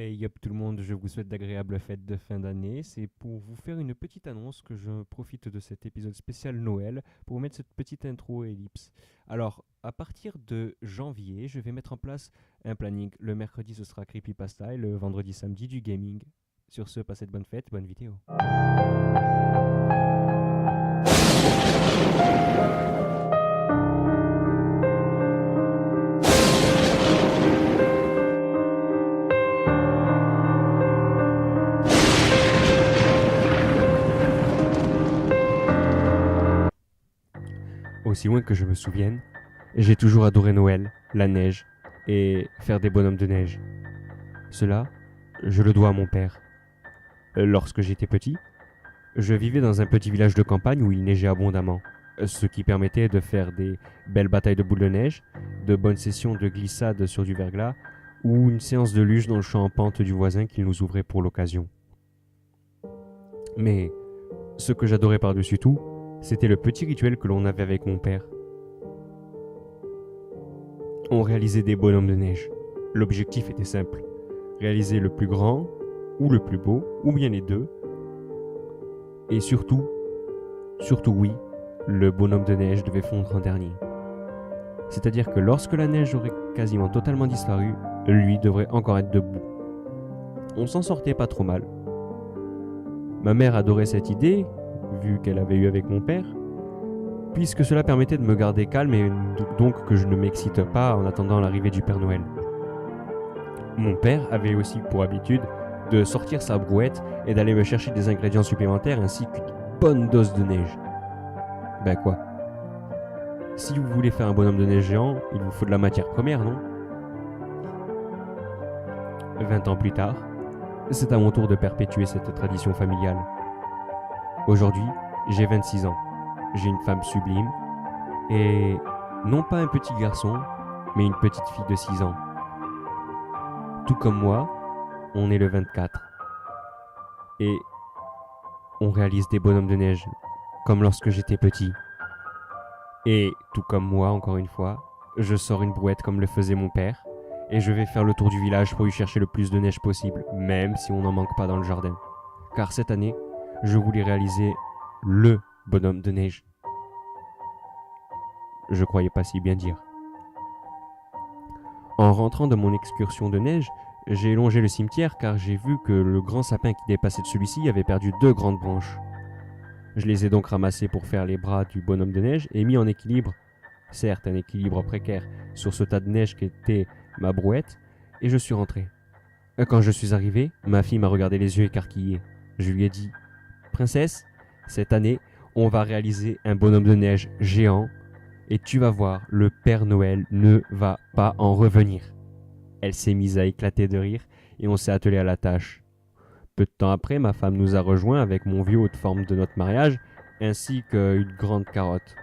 Hey up tout le monde, je vous souhaite d'agréables fêtes de fin d'année. C'est pour vous faire une petite annonce que je profite de cet épisode spécial Noël pour vous mettre cette petite intro ellipse. Alors, à partir de janvier, je vais mettre en place un planning. Le mercredi, ce sera Creepypasta et le vendredi, samedi, du gaming. Sur ce, passez de bonnes fêtes, bonne vidéo. Aussi loin que je me souvienne, j'ai toujours adoré Noël, la neige et faire des bonhommes de neige. Cela, je le dois à mon père. Lorsque j'étais petit, je vivais dans un petit village de campagne où il neigeait abondamment, ce qui permettait de faire des belles batailles de boules de neige, de bonnes sessions de glissade sur du verglas ou une séance de luge dans le champ en pente du voisin qu'il nous ouvrait pour l'occasion. Mais ce que j'adorais par-dessus tout, c'était le petit rituel que l'on avait avec mon père. On réalisait des bonhommes de neige. L'objectif était simple, réaliser le plus grand ou le plus beau, ou bien les deux. Et surtout oui, le bonhomme de neige devait fondre en dernier. C'est-à-dire que lorsque la neige aurait quasiment totalement disparu, lui devrait encore être debout. On s'en sortait pas trop mal. Ma mère adorait cette idée, vu qu'elle avait eu avec mon père, puisque cela permettait de me garder calme et donc que je ne m'excite pas en attendant l'arrivée du Père Noël. Mon père avait aussi pour habitude de sortir sa brouette et d'aller me chercher des ingrédients supplémentaires ainsi qu'une bonne dose de neige. Ben quoi? Si vous voulez faire un bonhomme de neige géant, il vous faut de la matière première, non? 20 ans plus tard, c'est à mon tour de perpétuer cette tradition familiale. Aujourd'hui, j'ai 26 ans. J'ai une femme sublime et non pas un petit garçon, mais une petite fille de 6 ans. Tout comme moi, on est le 24. Et on réalise des bonhommes de neige, comme lorsque j'étais petit. Et tout comme moi, encore une fois, je sors une brouette comme le faisait mon père, et je vais faire le tour du village pour y chercher le plus de neige possible, même si on n'en manque pas dans le jardin. Car cette année, je voulais réaliser le bonhomme de neige. Je croyais pas si bien dire. En rentrant de mon excursion de neige, j'ai longé le cimetière car j'ai vu que le grand sapin qui dépassait de celui-ci avait perdu 2 grandes branches. Je les ai donc ramassées pour faire les bras du bonhomme de neige et mis en équilibre, certes un équilibre précaire, sur ce tas de neige qu'était ma brouette, et je suis rentré. Quand je suis arrivé, ma fille m'a regardé les yeux écarquillés. Je lui ai dit « Princesse, cette année, on va réaliser un bonhomme de neige géant et tu vas voir, le Père Noël ne va pas en revenir. » Elle s'est mise à éclater de rire et on s'est attelé à la tâche. Peu de temps après, ma femme nous a rejoints avec mon vieux haut de forme de notre mariage ainsi qu'une grande carotte.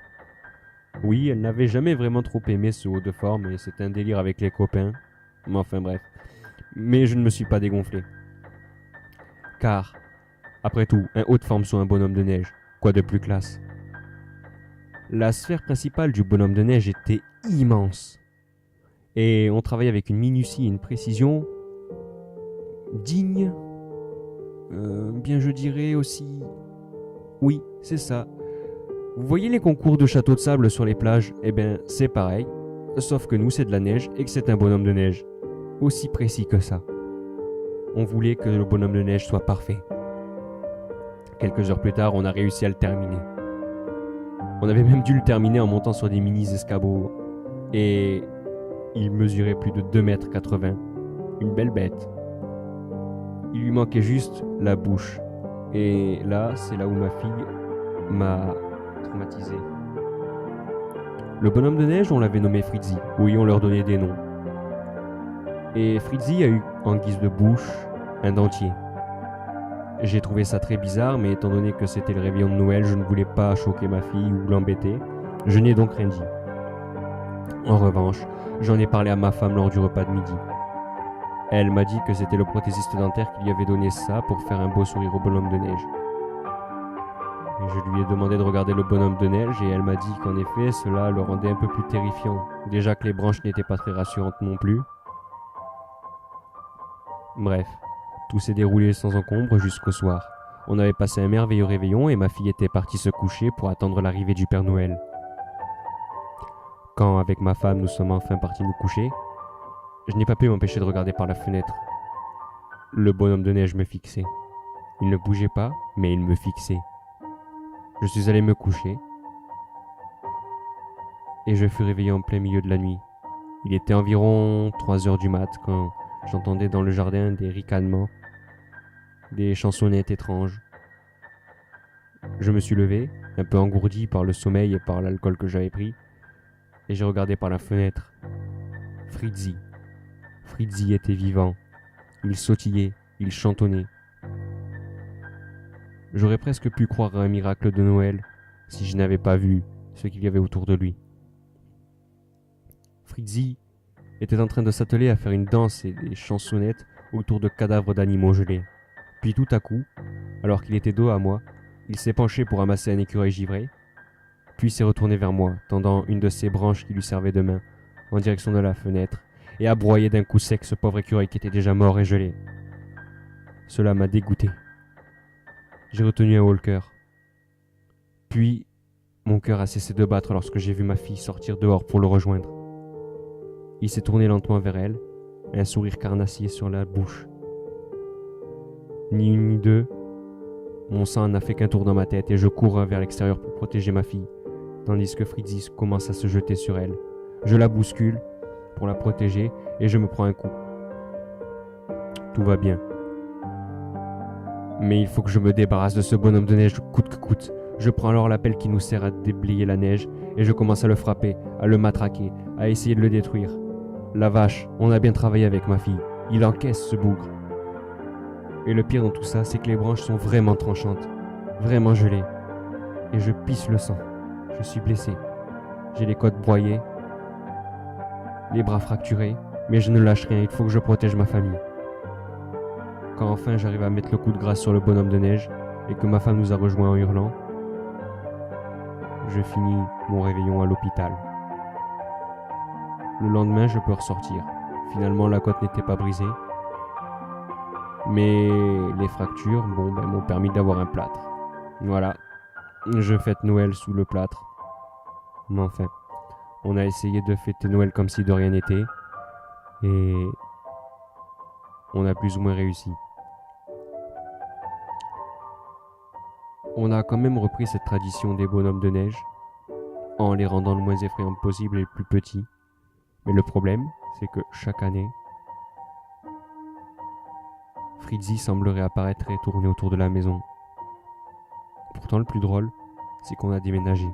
Oui, elle n'avait jamais vraiment trop aimé ce haut de forme et c'est un délire avec les copains. Mais enfin bref. Mais je ne me suis pas dégonflé. Car, après tout, un haut de forme sur un bonhomme de neige, quoi de plus classe? La sphère principale du bonhomme de neige était immense. Et on travaillait avec une minutie et une précision digne. Bien je dirais aussi... Oui, c'est ça. Vous voyez les concours de châteaux de sable sur les plages? Eh bien, c'est pareil. Sauf que nous, c'est de la neige et que c'est un bonhomme de neige. Aussi précis que ça. On voulait que le bonhomme de neige soit parfait. Quelques heures plus tard, on a réussi à le terminer. On avait même dû le terminer en montant sur des mini-escabeaux. Et il mesurait plus de 2,80 m. Une belle bête. Il lui manquait juste la bouche. Et là, c'est là où ma fille m'a traumatisé. Le bonhomme de neige, on l'avait nommé Fritzy. Oui, on leur donnait des noms. Et Fritzy a eu, en guise de bouche, un dentier. J'ai trouvé ça très bizarre, mais étant donné que c'était le réveillon de Noël, je ne voulais pas choquer ma fille ou l'embêter. Je n'ai donc rien dit. En revanche, j'en ai parlé à ma femme lors du repas de midi. Elle m'a dit que c'était le prothésiste dentaire qui lui avait donné ça pour faire un beau sourire au bonhomme de neige. Et je lui ai demandé de regarder le bonhomme de neige et elle m'a dit qu'en effet, cela le rendait un peu plus terrifiant. Déjà que les branches n'étaient pas très rassurantes non plus. Bref, tout s'est déroulé sans encombre jusqu'au soir. On avait passé un merveilleux réveillon et ma fille était partie se coucher pour attendre l'arrivée du Père Noël. Quand, avec ma femme, nous sommes enfin partis nous coucher, je n'ai pas pu m'empêcher de regarder par la fenêtre. Le bonhomme de neige me fixait. Il ne bougeait pas, mais il me fixait. Je suis allé me coucher et je fus réveillé en plein milieu de la nuit. Il était environ 3 heures du mat quand j'entendais dans le jardin des ricanements, des chansonnettes étranges. Je me suis levé, un peu engourdi par le sommeil et par l'alcool que j'avais pris, et j'ai regardé par la fenêtre. Fritzi. Fritzi était vivant. Il sautillait, il chantonnait. J'aurais presque pu croire à un miracle de Noël si je n'avais pas vu ce qu'il y avait autour de lui. Fritzi était en train de s'atteler à faire une danse et des chansonnettes autour de cadavres d'animaux gelés. Puis tout à coup, alors qu'il était dos à moi, il s'est penché pour ramasser un écureuil givré, puis s'est retourné vers moi, tendant une de ses branches qui lui servait de main en direction de la fenêtre, et a broyé d'un coup sec ce pauvre écureuil qui était déjà mort et gelé. Cela m'a dégoûté. J'ai retenu un haut le cœur. Puis, mon cœur a cessé de battre lorsque j'ai vu ma fille sortir dehors pour le rejoindre. Il s'est tourné lentement vers elle, un sourire carnassier sur la bouche. Ni une ni deux, mon sang n'a fait qu'un tour dans ma tête et je cours vers l'extérieur pour protéger ma fille, tandis que Fritzi commence à se jeter sur elle. Je la bouscule pour la protéger et je me prends un coup. Tout va bien. Mais il faut que je me débarrasse de ce bonhomme de neige coûte que coûte. Je prends alors la pelle qui nous sert à déblayer la neige et je commence à le frapper, à le matraquer, à essayer de le détruire. La vache, on a bien travaillé avec ma fille. Il encaisse ce bougre. Et le pire dans tout ça, c'est que les branches sont vraiment tranchantes, vraiment gelées. Et je pisse le sang. Je suis blessé. J'ai les côtes broyées, les bras fracturés, mais je ne lâche rien, il faut que je protège ma famille. Quand enfin j'arrive à mettre le coup de grâce sur le bonhomme de neige et que ma femme nous a rejoints en hurlant, je finis mon réveillon à l'hôpital. Le lendemain, je peux ressortir. Finalement, la côte n'était pas brisée. Mais les fractures, m'ont permis d'avoir un plâtre. Voilà. Je fête Noël sous le plâtre. Mais enfin, on a essayé de fêter Noël comme si de rien n'était. Et on a plus ou moins réussi. On a quand même repris cette tradition des bonhommes de neige, en les rendant le moins effrayants possible et le plus petits. Mais le problème, c'est que chaque année, Fritzi semblerait apparaître et tourner autour de la maison. Pourtant, le plus drôle, c'est qu'on a déménagé.